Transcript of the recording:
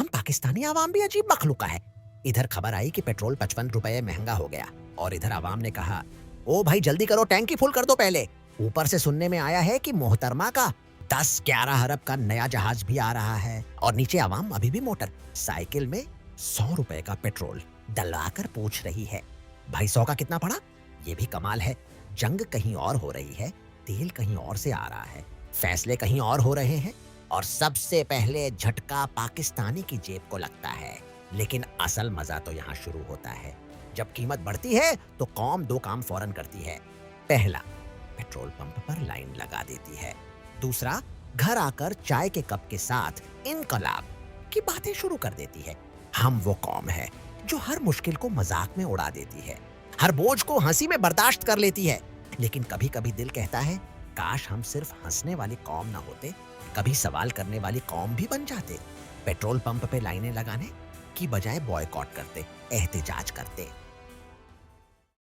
हम पाकिस्तानी आवाम भी अजीब मखलूका है। इधर खबर आई कि पेट्रोल 55 रुपए महंगा हो गया और इधर आवाम ने कहा, ओ भाई जल्दी करो, टैंकी फुल कर दो पहले। ऊपर से सुनने में आया है कि मोहतरमा का 10-11 अरब का नया जहाज भी आ रहा है और नीचे आवाम अभी भी मोटर साइकिल में 100 रुपए का पेट्रोल डलवाकर पूछ रही है, भाई 100 का कितना पड़ा? ये भी कमाल है, जंग कहीं और हो रही है, तेल कहीं और से आ रहा है, फैसले कहीं और हो रहे हैं और सबसे पहले झटका पाकिस्तानी की जेब को लगता है। लेकिन असल मजा तो यहाँ शुरू होता है। जब कीमत बढ़ती है तो कौम दो काम फौरन करती है। पहला, पेट्रोल पंप पर लाइन लगा देती है। दूसरा, घर आकर चाय के कप के साथ इनकलाब की बातें शुरू कर देती है। हम वो कौम है जो हर मुश्किल को मजाक में उड़ा देती है, हर बोझ को हंसी में बर्दाश्त कर लेती है। लेकिन कभी कभी दिल कहता है, काश हम सिर्फ हंसने वाली कौम ना होते, कभी सवाल करने वाली कौम भी बन जाते। पेट्रोल पंप पे लाइनें लगाने की बजाय बॉयकॉट करते, एहतिजाज करते।